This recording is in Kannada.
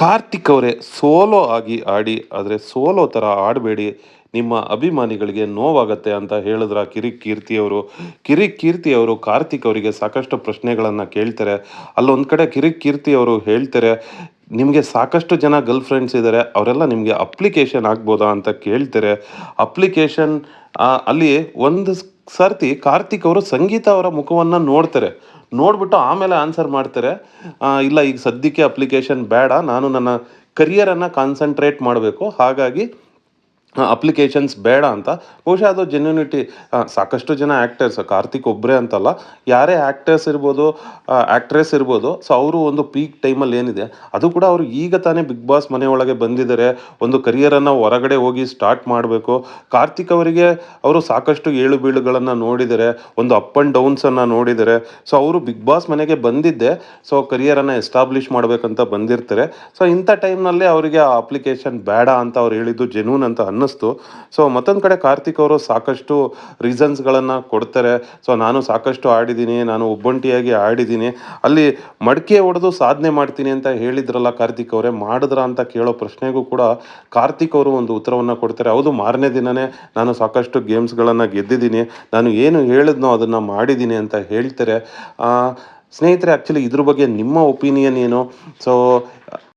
ಕಾರ್ತಿಕ್ ಅವರೇ ಸೋಲೋ ಆಗಿ ಆಡಿ, ಆದರೆ ಸೋಲೋ ಥರ ಆಡಬೇಡಿ. ನಿಮ್ಮ ಅಭಿಮಾನಿಗಳಿಗೆ ನೋವಾಗತ್ತೆ ಅಂತ ಹೇಳಿದ್ರ ಕಿರಿಕ್ ಕೀರ್ತಿ ಅವರು. ಕಿರಿಕ್ ಕೀರ್ತಿ ಅವರು ಕಾರ್ತಿಕ್ ಅವರಿಗೆ ಸಾಕಷ್ಟು ಪ್ರಶ್ನೆಗಳನ್ನು ಕೇಳ್ತಾರೆ. ಅಲ್ಲೊಂದು ಕಡೆ ಕಿರಿಕ್ ಕೀರ್ತಿ ಅವರು ಹೇಳ್ತಾರೆ, ನಿಮಗೆ ಸಾಕಷ್ಟು ಜನ ಗರ್ಲ್ ಫ್ರೆಂಡ್ಸ್ ಇದ್ದಾರೆ, ಅವರೆಲ್ಲ ನಿಮಗೆ ಅಪ್ಲಿಕೇಶನ್ ಆಗ್ಬೋದಾ ಅಂತ ಕೇಳ್ತಾರೆ. ಅಪ್ಲಿಕೇಶನ್ ಅಲ್ಲಿ ಒಂದು ಸರ್ತಿ ಕಾರ್ತಿಕ್ ಅವರು ಸಂಗೀತ ಅವರ ಮುಖವನ್ನು ನೋಡ್ತಾರೆ. ನೋಡ್ಬಿಟ್ಟು ಆಮೇಲೆ ಆನ್ಸರ್ ಮಾಡ್ತಾರೆ. ಇಲ್ಲ ಈಗ ಸದ್ಯಕ್ಕೆ ಅಪ್ಲಿಕೇಶನ್ ಬೇಡ. ನಾನು ನನ್ನ ಕರಿಯರನ್ನು ಕಾನ್ಸಂಟ್ರೇಟ್ ಮಾಡಬೇಕು. ಹಾಗಾಗಿ ಅಪ್ಲಿಕೇಶನ್ಸ್ ಬೇಡ ಅಂತ. ಬಹುಶಃ ಅದು ಜೆನ್ಯೂನಿಟಿ. ಸಾಕಷ್ಟು ಜನ ಆ್ಯಕ್ಟರ್ಸ್, ಕಾರ್ತಿಕ್ ಒಬ್ಬರೇ ಅಂತಲ್ಲ, ಯಾರೇ ಆ್ಯಕ್ಟರ್ಸ್ ಇರ್ಬೋದು, ಆ್ಯಕ್ಟ್ರೆಸ್ ಇರ್ಬೋದು. ಸೊ ಅವರು ಒಂದು ಪೀಕ್ ಟೈಮಲ್ಲಿ ಏನಿದೆ, ಅದು ಕೂಡ ಅವರು ಈಗ ತಾನೇ ಬಿಗ್ ಬಾಸ್ ಮನೆಯೊಳಗೆ ಬಂದಿದ್ದಾರೆ. ಒಂದು ಕರಿಯರನ್ನು ಹೊರಗಡೆ ಹೋಗಿ ಸ್ಟಾರ್ಟ್ ಮಾಡಬೇಕು. ಕಾರ್ತಿಕ್ ಅವರಿಗೆ ಅವರು ಸಾಕಷ್ಟು ಏಳು ಬೀಳುಗಳನ್ನು ನೋಡಿದ್ದಾರೆ, ಒಂದು ಅಪ್ ಆ್ಯಂಡ್ ಡೌನ್ಸನ್ನು ನೋಡಿದ್ದಾರೆ. ಸೊ ಅವರು ಬಿಗ್ ಬಾಸ್ ಮನೆಗೆ ಬಂದಿದ್ದೆ ಸೊ ಕರಿಯರನ್ನು ಎಸ್ಟಾಬ್ಲಿಷ್ ಮಾಡಬೇಕಂತ ಬಂದಿರ್ತಾರೆ. ಸೊ ಇಂಥ ಟೈಮ್ನಲ್ಲಿ ಅವರಿಗೆ ಆ ಅಪ್ಲಿಕೇಶನ್ ಬೇಡ ಅಂತ ಅವ್ರು ಹೇಳಿದ್ದು ಜೆನ್ಯೂನ್ ಅಂತ ಅನ್ನಿಸ್ತು. ಸೊ ಮತ್ತೊಂದು ಕಡೆ ಕಾರ್ತಿಕ್ ಅವರು ಸಾಕಷ್ಟು ರೀಸನ್ಸ್ಗಳನ್ನು ಕೊಡ್ತಾರೆ. ಸೊ ನಾನು ಸಾಕಷ್ಟು ಆಡಿದ್ದೀನಿ, ನಾನು ಒಬ್ಬಂಟಿಯಾಗಿ ಆಡಿದ್ದೀನಿ, ಅಲ್ಲಿ ಮಡಿಕೆ ಹೊಡೆದು ಸಾಧನೆ ಮಾಡ್ತೀನಿ ಅಂತ ಹೇಳಿದ್ರಲ್ಲ ಕಾರ್ತಿಕ್ ಅವರೇ, ಮಾಡಿದ್ರ ಅಂತ ಕೇಳೋ ಪ್ರಶ್ನೆಗೂ ಕೂಡ ಕಾರ್ತಿಕ್ ಅವರು ಒಂದು ಉತ್ತರವನ್ನು ಕೊಡ್ತಾರೆ. ಹೌದು, ಮಾರನೇ ದಿನವೇ ನಾನು ಸಾಕಷ್ಟು ಗೇಮ್ಸ್ಗಳನ್ನು ಗೆದ್ದಿದ್ದೀನಿ, ನಾನು ಏನು ಹೇಳಿದ್ನೋ ಅದನ್ನು ಮಾಡಿದ್ದೀನಿ ಅಂತ ಹೇಳ್ತಾರೆ. ಸ್ನೇಹಿತರೆ, ಆ್ಯಕ್ಚುಲಿ ಇದ್ರ ಬಗ್ಗೆ ನಿಮ್ಮ ಒಪಿನಿಯನ್ ಏನು? ಸೊ